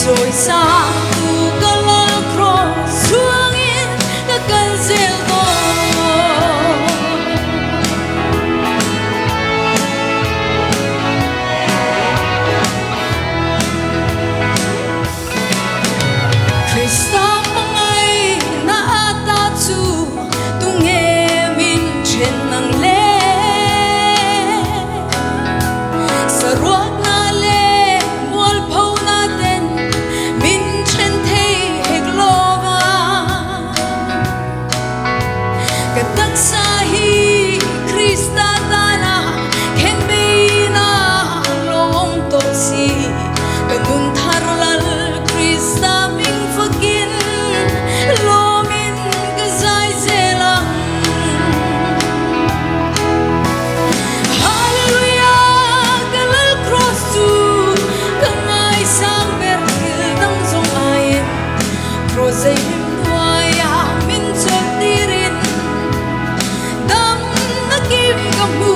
rồi xa tu cái lối cross xuống in cái cần diệu Krista pangai na ata tu tu nghe min trên nang le sa ruột na le mual phau na ten min trên thế hek lova cái tắc sa hi Krista ta na khen bi na lom to si cái nun thar lal Krista Fakin lomin kazai zelang Hallelujah kalal cross tu kangai sang berkil dang zong ain prozei himwaya min chot tirin dam nakim kamu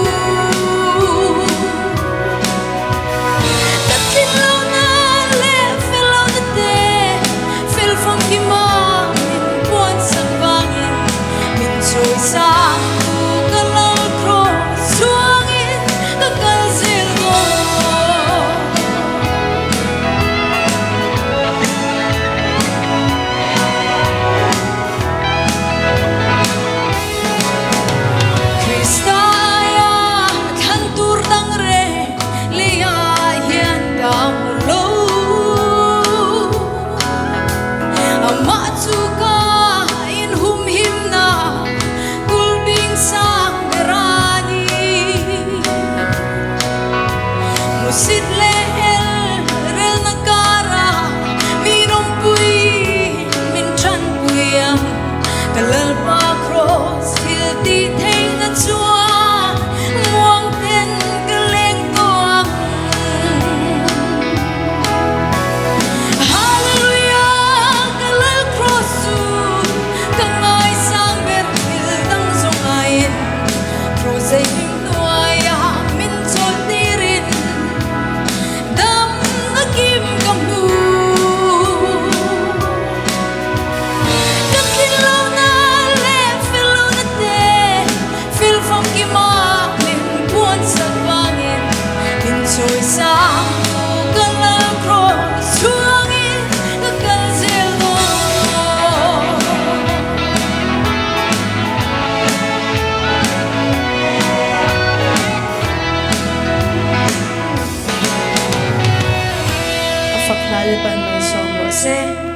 Sit lehel rel nakara minom pui min chan puiam kalal pa cross hilti theng na chua muang ten kaleng toang Hallelujah kalal cross su kangai sang ber hil dang zong ain prozei him toaya min chol tirin Kim kamu Dakin lau na le Filo na te Fil phong kima Min buwan sa bangin Min choy sa Kalang cross Suangin Kakazil mo Faklal pan may sombo se